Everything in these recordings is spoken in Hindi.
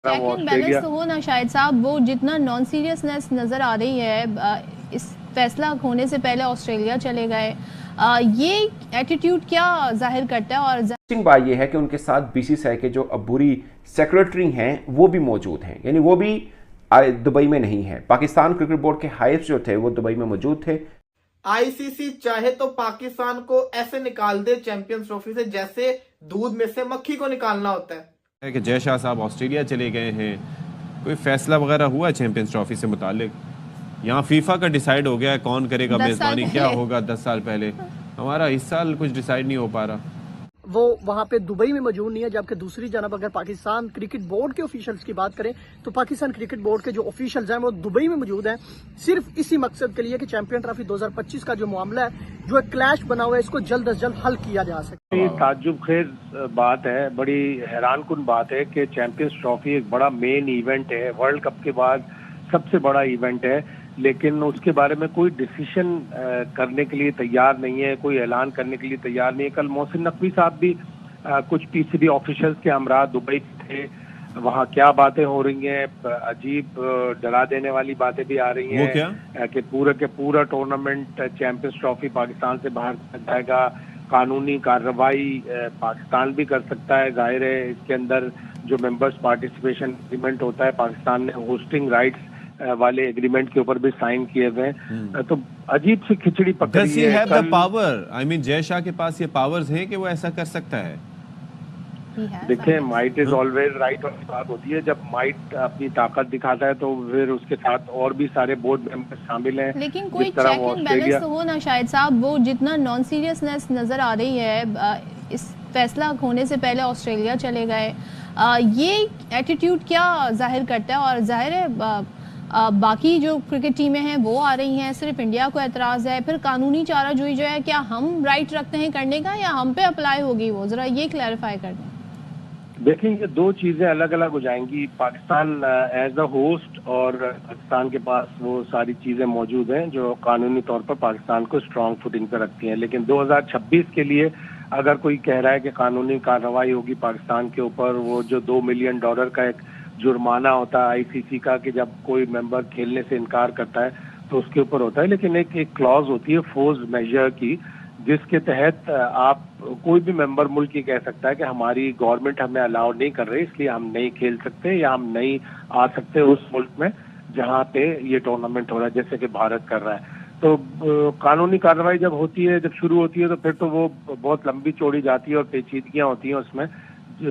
चेक एंड बैलेंस तो हो ना शायद साहब, वो जितना नॉन सीरियसनेस नजर आ रही है इस फैसला होने से पहले ऑस्ट्रेलिया चले गए, ये एटीट्यूड क्या जाहिर करता है? और इंटरेस्टिंग बात यह है कि उनके साथ बीसीसीआई के जो अबूरी सेक्रेटरी हैं वो भी मौजूद हैं, यानी वो भी दुबई में नहीं है। पाकिस्तान क्रिकेट बोर्ड के हाइप्स जो थे वो दुबई में मौजूद थे। आईसीसी चाहे तो पाकिस्तान को ऐसे निकाल दे चैंपियंस ट्रॉफी से जैसे दूध में से मक्खी को निकालना होता है। कि जय शाह साहब ऑस्ट्रेलिया चले गए हैं, कोई फैसला वगैरह हुआ है चैंपियंस ट्रॉफी से मुतालिक? यहाँ फीफा का डिसाइड हो गया है कौन करेगा मेजबानी, क्या होगा 10 साल पहले। हमारा इस साल कुछ डिसाइड नहीं हो पा रहा। वो वहाँ पे दुबई में मौजूद नहीं है, जबकि दूसरी जानब अगर पाकिस्तान क्रिकेट बोर्ड के ऑफिशियल्स की बात करें तो पाकिस्तान क्रिकेट बोर्ड के जो ऑफिशियल्स हैं वो दुबई में मौजूद हैं, सिर्फ इसी मकसद के लिए कि चैंपियन ट्रॉफी 2025 का जो मामला है, जो एक क्लैश बना हुआ है, इसको जल्द अज जल्द हल किया जा सके। ये ताज्जुब खेज बात है, बड़ी हैरान कुन बात है कि चैंपियंस ट्रॉफी एक बड़ा मेन इवेंट है, वर्ल्ड कप के बाद सबसे बड़ा इवेंट है, लेकिन उसके बारे में कोई डिसीजन करने के लिए तैयार नहीं है, कोई ऐलान करने के लिए तैयार नहीं है। कल मोहसिन नकवी साहब भी कुछ पीसीबी ऑफिशियल्स के हमरा दुबई थे, वहाँ क्या बातें हो रही हैं, अजीब डरा देने वाली बातें भी आ रही हैं कि पूरा टूर्नामेंट चैंपियंस ट्रॉफी पाकिस्तान से बाहर जाएगा, कानूनी कार्रवाई पाकिस्तान भी कर सकता है। जाहिर है इसके अंदर जो मेंबर्स पार्टिसिपेशन एग्रीमेंट होता है, पाकिस्तान ने होस्टिंग राइट्स वाले एग्रीमेंट के ऊपर भी साइन किए हुए हैं, तो अजीब सी खिचड़ी पकड़ी है। Power, I mean Jay Shah के पास ये पावर्स हैं कि वो ऐसा कर सकता है। देखिए, माइट इज ऑलवेज राइट वाली बात होती है, जब माइट अपनी ताकत दिखाता है तो फिर उसके साथ और भी सारे बोर्ड मेंबर शामिल हैं। लेकिन कोई चेक एंड बैलेंस तो हो ना शायद साहब, वो जितना नॉन सीरियसनेस नजर आ रही है इस फैसला होने से पहले ऑस्ट्रेलिया चले गए, ये एटीट्यूड क्या जाहिर करता है? और जाहिर है बाकी जो क्रिकेट टीमें हैं वो आ रही हैं, सिर्फ इंडिया को एतराज़ है, फिर कानूनी चाराजोई जो है क्या हम राइट रखते हैं करने का या हम पे अप्लाई होगी? वो जरा ये क्लैरिफाई कर दें। देखिए, ये दो चीजें अलग अलग हो जाएंगी। पाकिस्तान एज अ होस्ट और पाकिस्तान के पास वो सारी चीजें मौजूद हैं जो कानूनी तौर पर पाकिस्तान को स्ट्रांग फुटिंग पर रखती हैं, लेकिन 2026 के लिए अगर कोई कह रहा है कि कानूनी कार्रवाई होगी पाकिस्तान के ऊपर, वो जो $2 मिलियन का एक जुर्माना होता है आईसीसी का कि जब कोई मेंबर खेलने से इनकार करता है तो उसके ऊपर होता है, लेकिन एक क्लॉज होती है फोर्स मेजर की, जिसके तहत आप कोई भी मेंबर मुल्क ये कह सकता है कि हमारी गवर्नमेंट हमें अलाउ नहीं कर रही, इसलिए हम नहीं खेल सकते या हम नहीं आ सकते उस मुल्क में जहाँ पे ये टूर्नामेंट हो रहा है, जैसे कि भारत कर रहा है। तो कानूनी कार्रवाई जब होती है, जब शुरू होती है, तो फिर तो वो बहुत लंबी चौड़ी जाती है और पेचीदगियां होती हैं उसमें।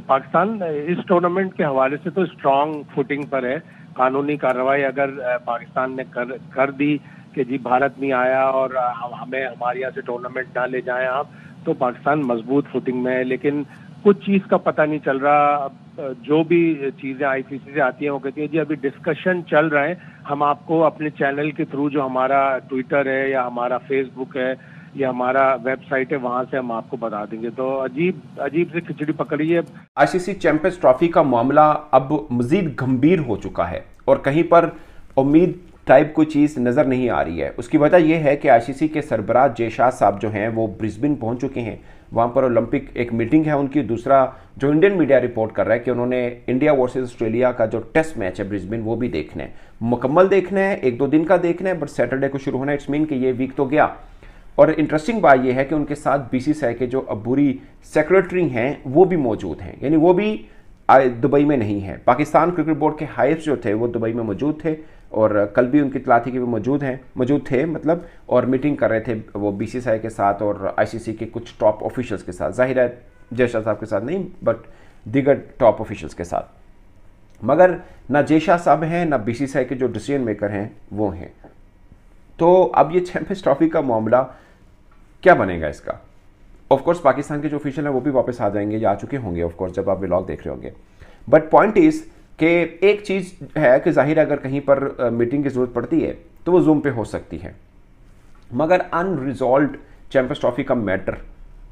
पाकिस्तान इस टूर्नामेंट के हवाले से तो स्ट्रांग फुटिंग पर है। कानूनी कार्रवाई अगर पाकिस्तान ने कर दी कि जी भारत नहीं आया और हमें हमारे यहाँ से टूर्नामेंट ना ले जाएं आप, तो पाकिस्तान मजबूत फुटिंग में है। लेकिन कुछ चीज़ का पता नहीं चल रहा, जो भी चीज़ें आईसीसी से आती हैं वो कहती है जी अभी डिस्कशन चल रहा है, हम आपको अपने चैनल के थ्रू, जो हमारा ट्विटर है या हमारा फेसबुक है या हमारा वेबसाइट है, वहां से हम आपको बता देंगे। तो अजीब से खिचड़ी पकड़ी है। आईसीसी चैंपियंस ट्रॉफी का मामला अब मजीद गंभीर हो चुका है और कहीं पर उम्मीद टाइप कोई चीज़ नज़र नहीं आ रही है। उसकी वजह यह है कि आईसीसी के सरबराह जय शाह साहब जो हैं वो ब्रिस्बेन पहुंच चुके हैं। वहां पर ओलंपिक एक मीटिंग है उनकी। दूसरा, जो इंडियन मीडिया रिपोर्ट कर रहा है कि उन्होंने इंडिया वर्सेस ऑस्ट्रेलिया का जो टेस्ट मैच है ब्रिस्बेन, वो भी देखना है, मुकम्मल देखना है, 1-2 दिन का देखना है, बट सैटरडे को शुरू होना है। इट्स मीन कि ये वीक तो गया। और इंटरेस्टिंग बात यह है कि उनके साथ बीसीसीआई के जो अबूरी सेक्रेटरी हैं वो भी मौजूद हैं, यानी वो भी दुबई में नहीं है। पाकिस्तान क्रिकेट बोर्ड के हाइप्स जो थे वो दुबई में मौजूद थे और कल भी उनकी इत्तला थी कि वो मौजूद थे मतलब, और मीटिंग कर रहे थे वो बीसीसीआई के साथ और आईसीसी के कुछ टॉप ऑफिशियल्स के साथ। जाहिर है जय शाह साहब के साथ नहीं, बट दीगर टॉप ऑफिशियल्स के साथ। मगर ना जय शाह साहब हैं ना बीसीसीआई के जो डिसीजन मेकर हैं वो हैं। तो अब ये चैंपियंस ट्रॉफी का मामला क्या बनेगा इसका? ऑफकोर्स पाकिस्तान के जो ऑफिशियल हैं वो भी वापस आ जाएंगे या आ चुके होंगे ऑफकोर्स जब आप व्लॉग देख रहे होंगे। बट पॉइंट इज कि एक चीज़ है कि जाहिर अगर कहीं पर मीटिंग की ज़रूरत पड़ती है तो वो जूम पे हो सकती है, मगर अनरिजॉल्व्ड चैंपियंस ट्रॉफी का मैटर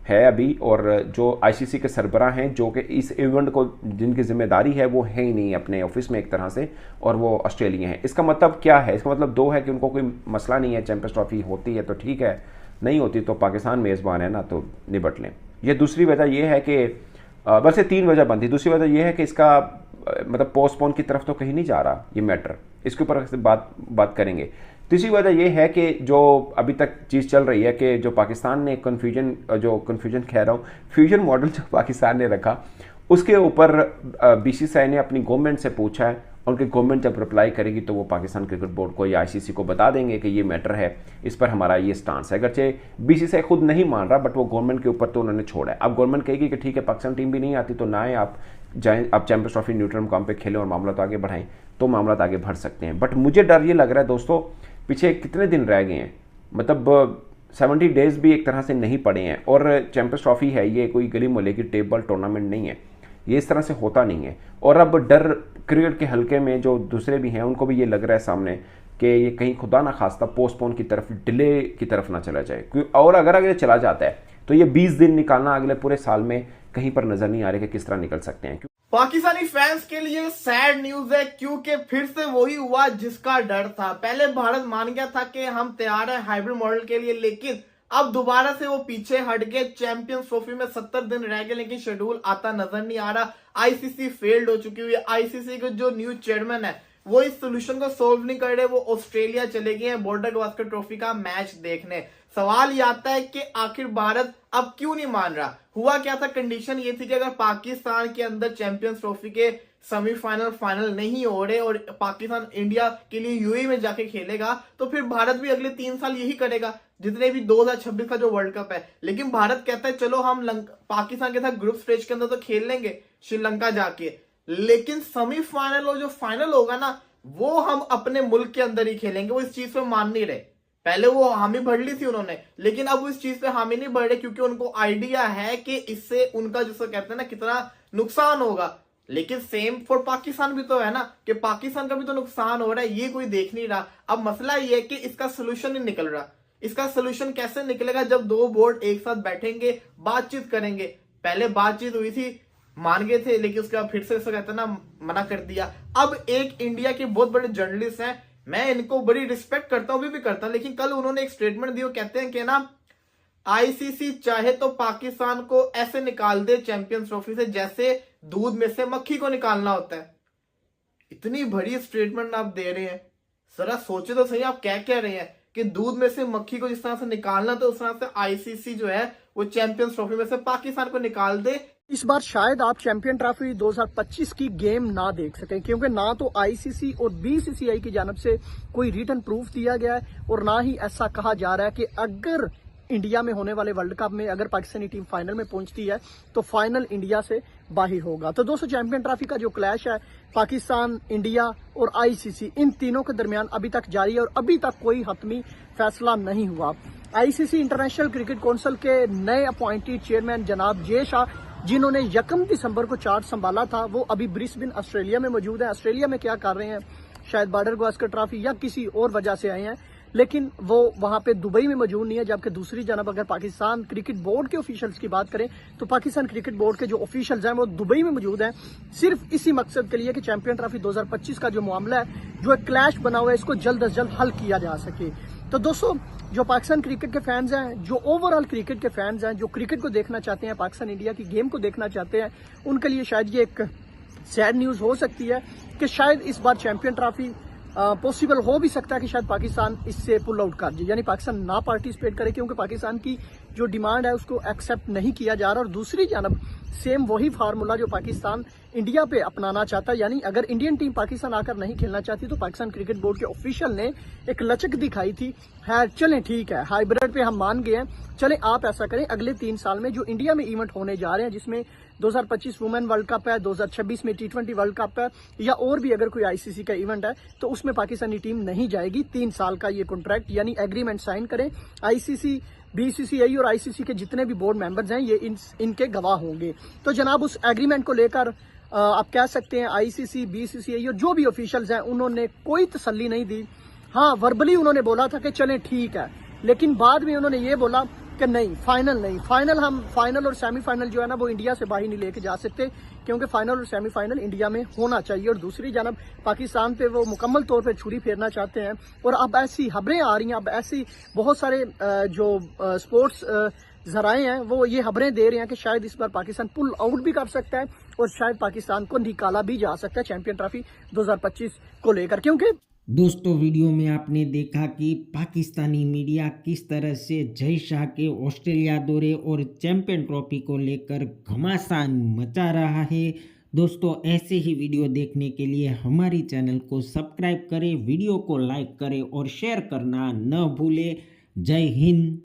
है अभी। और जो आईसीसी के सरबराह हैं जो कि इस इवेंट को जिनकी जिम्मेदारी है वो है ही नहीं अपने ऑफिस में एक तरह से, और वो ऑस्ट्रेलिया हैं। इसका मतलब क्या है? इसका मतलब दो है कि उनको कोई मसला नहीं है, चैंपियंस ट्रॉफी होती है तो ठीक है, नहीं होती तो पाकिस्तान मेज़बान है ना, तो निपट लें। ये दूसरी वजह यह है कि वैसे 3 वजह बनती। दूसरी वजह यह है कि इसका मतलब पोस्टपोन की तरफ तो कहीं नहीं जा रहा ये मैटर, इसके ऊपर बात करेंगे। तीसरी वजह यह है कि जो अभी तक चीज़ चल रही है कि जो पाकिस्तान ने कन्फ्यूजन कह रहा हूँ, फ्यूजन मॉडल जो पाकिस्तान ने रखा, उसके ऊपर बीसीसीआई ने अपनी गवर्नमेंट से पूछा है। उनकी गवर्नमेंट जब रिप्लाई करेगी तो वो पाकिस्तान क्रिकेट बोर्ड को या आईसीसी को बता देंगे कि ये मैटर है, इस पर हमारा ये स्टांस है। अगरचे बीसीसीआई खुद नहीं मान रहा, बट वो गवर्नमेंट के ऊपर तो उन्होंने छोड़ा है। अब गवर्नमेंट कहेगी कि ठीक है, पाकिस्तान टीम भी नहीं आती तो ना है, आप जाएँ, आप चैंपियंस ट्रॉफी न्यूट्रल मुकाम पे खेलें और मामला तो आगे बढ़ाएं, तो मामला तो आगे बढ़ सकते हैं। बट मुझे डर ये लग रहा है दोस्तों, पीछे कितने दिन रह गए हैं, मतलब 70 डेज भी एक तरह से नहीं पड़े हैं, और चैंपियंस ट्रॉफी है, ये कोई गली मोहल्ले की टेबल टूर्नामेंट नहीं है, ये इस तरह से होता नहीं है। और अब डर क्रिकेट के हल्के में जो दूसरे भी हैं उनको भी ये लग रहा है सामने कि ये कहीं खुदा ना खास्ता पोस्टपोन की तरफ, डिले की तरफ ना चला जाए। और अगर चला जाता है तो ये 20 दिन निकालना अगले पूरे साल में कहीं पर नजर नहीं आ रहा कि किस तरह निकल सकते हैं। पाकिस्तानी फैंस के लिए सैड न्यूज है, क्योंकि फिर से वही हुआ जिसका डर था। पहले भारत मान गया था कि हम तैयार हैं हाइब्रिड मॉडल के लिए, लेकिन अब दोबारा से वो पीछे हट गए। चैंपियंस ट्रॉफी में 70 दिन रह गए, लेकिन शेड्यूल आता नजर नहीं आ रहा। आईसीसी फेल्ड हो चुकी हुई है। आईसीसी के जो न्यू चेयरमैन है वो इस सोल्यूशन को सोल्व नहीं कर रहे। वो ऑस्ट्रेलिया चले गए हैं बॉर्डर गावस्कर ट्रॉफी का मैच देखने। सवाल ये आता है कि आखिर भारत अब क्यों नहीं मान रहा। हुआ क्या था, कंडीशन ये थी कि अगर पाकिस्तान के अंदर चैंपियंस ट्रॉफी के सेमीफाइनल फाइनल नहीं हो रहे और पाकिस्तान इंडिया के लिए यूएई में जाके खेलेगा, तो फिर भारत भी अगले 3 साल यही करेगा, जितने भी 2026 का जो वर्ल्ड कप है। लेकिन भारत कहता है चलो हम पाकिस्तान के साथ ग्रुप स्टेज के अंदर तो खेल लेंगे श्रीलंका जाके, लेकिन सेमीफाइनल और जो फाइनल होगा ना, वो हम अपने मुल्क के अंदर ही खेलेंगे। वो इस चीज पे मान नहीं रहे। पहले वो हामी भर ली थी उन्होंने, लेकिन अब इस चीज पे हामी नहीं भर रहे, क्योंकि उनको आइडिया है कि इससे उनका जिसको कहते हैं ना कितना नुकसान होगा। लेकिन सेम फॉर पाकिस्तान भी तो है ना, कि पाकिस्तान का भी तो नुकसान हो रहा है, ये कोई देख नहीं रहा। अब मसला ये है कि इसका सोल्यूशन नहीं निकल रहा। इसका सोल्यूशन कैसे निकलेगा, जब 2 बोर्ड एक साथ बैठेंगे, बातचीत करेंगे। पहले बातचीत हुई थी, मान गए थे, लेकिन उसके बाद फिर से कहते हैं ना मना कर दिया। अब एक इंडिया के बहुत बड़े जर्नलिस्ट हैं, मैं इनको बड़ी रिस्पेक्ट करता हूं, अभी भी करता हूं, लेकिन कल उन्होंने एक स्टेटमेंट दिया, कहते हैं कि ना आईसीसी चाहे तो पाकिस्तान को ऐसे निकाल दे चैंपियंस ट्रॉफी से जैसे दूध में से मक्खी को निकालना होता है। इतनी बड़ी स्टेटमेंट आप दे रहे हैं, जरा सोचे तो सही आप क्या कह रहे हैं कि दूध में से मक्खी को जिस तरह से निकालना, तो उस तरह से आईसीसी जो है वो चैंपियंस ट्रॉफी में से पाकिस्तान को निकाल दे। इस बार शायद आप चैंपियन ट्रॉफी 2025 की गेम ना देख सकें, क्योंकि ना तो आईसीसी और बीसीसीआई की जानब से कोई रिटन प्रूफ दिया गया है, और ना ही ऐसा कहा जा रहा है कि अगर इंडिया में होने वाले वर्ल्ड कप में अगर पाकिस्तानी टीम फाइनल में पहुंचती है तो फाइनल इंडिया से बाहर होगा। तो दोस्तों, चैंपियन ट्रॉफी का जो क्लैश है पाकिस्तान, इंडिया और आईसीसी, इन तीनों के दरमियान अभी तक जारी है और अभी तक कोई हतमी फैसला नहीं हुआ। आईसीसी इंटरनेशनल क्रिकेट काउंसिल के नए अपॉइंटेड चेयरमैन जनाब जे शाह, जिन्होंने 1 दिसंबर को चार्ज संभाला था, वो अभी ब्रिस्बेन ऑस्ट्रेलिया में मौजूद है। ऑस्ट्रेलिया में क्या कर रहे हैं, शायद बॉर्डर गावस्कर ट्रॉफी या किसी और वजह से आए हैं, लेकिन वो वहां पे दुबई में मौजूद नहीं है। जबकि दूसरी जानब अगर पाकिस्तान क्रिकेट बोर्ड के ऑफिशियल्स की बात करें तो पाकिस्तान क्रिकेट बोर्ड के जो ऑफिशियल्स हैं वो दुबई में मौजूद हैं, सिर्फ इसी मकसद के लिए कि चैंपियन ट्रॉफी 2025 का जो मामला है, जो एक क्लैश बना हुआ है, इसको जल्द अज जल्द हल किया जा सके। तो दोस्तों, जो पाकिस्तान क्रिकेट के फैंस हैं, जो ओवरऑल क्रिकेट के फैंस हैं, जो क्रिकेट को देखना चाहते हैं, पाकिस्तान इंडिया की गेम को देखना चाहते हैं, उनके लिए शायद ये एक सैड न्यूज हो सकती है कि शायद इस बार चैंपियन ट्रॉफी पॉसिबल हो भी सकता है कि शायद पाकिस्तान इससे पुल आउट कर जाए, यानी पाकिस्तान ना पार्टिसिपेट करे, क्योंकि पाकिस्तान की जो डिमांड है उसको एक्सेप्ट नहीं किया जा रहा। और दूसरी जानब सेम वही फार्मूला जो पाकिस्तान इंडिया पे अपनाना चाहता है, यानी अगर इंडियन टीम पाकिस्तान आकर नहीं खेलना चाहती तो पाकिस्तान क्रिकेट बोर्ड के ऑफिशियल ने एक लचक दिखाई थी, है चलें ठीक है हाइब्रिड पे हम मान गए हैं, चलें आप ऐसा करें, अगले 3 साल में जो इंडिया में इवेंट होने जा रहे हैं, जिसमें 2025 वुमेन वर्ल्ड कप है, 2026 में T20 वर्ल्ड कप है, या और भी अगर कोई आईसीसी का इवेंट है, तो उसमें पाकिस्तानी टीम नहीं जाएगी। 3 साल का ये कॉन्ट्रैक्ट यानी एग्रीमेंट साइन करें। आईसीसी, बीसीसीआई और आईसीसी के जितने भी बोर्ड मेंबर्स हैं ये इनके गवाह होंगे। तो जनाब, उस एग्रीमेंट को लेकर आप कह सकते हैं आईसीसी, बीसीसीआई और जो भी ऑफिशियल्स हैं उन्होंने कोई तसल्ली नहीं दी। हाँ, वर्बली उन्होंने बोला था कि चलें ठीक है, लेकिन बाद में उन्होंने ये बोला कि नहीं, फाइनल हम फाइनल और सेमीफाइनल जो है ना वो इंडिया से बाहर नहीं लेके जा सकते, क्योंकि फाइनल और सेमीफाइनल इंडिया में होना चाहिए। और दूसरी जानब पाकिस्तान पे वो मुकम्मल तौर पे छुरी फेरना चाहते हैं। और अब ऐसी खबरें आ रही हैं, अब ऐसी बहुत सारे जो स्पोर्ट्स जराए हैं वो ये खबरें दे रहे हैं कि शायद इस बार पाकिस्तान पुल आउट भी कर सकता है और शायद पाकिस्तान को निकाला भी जा सकता है चैंपियन ट्रॉफी 2025 को लेकर, क्योंकि दोस्तों वीडियो में आपने देखा कि पाकिस्तानी मीडिया किस तरह से जय शाह के ऑस्ट्रेलिया दौरे और चैंपियन ट्रॉफी को लेकर घमासान मचा रहा है। दोस्तों ऐसे ही वीडियो देखने के लिए हमारी चैनल को सब्सक्राइब करें, वीडियो को लाइक करें और शेयर करना न भूलें। जय हिंद।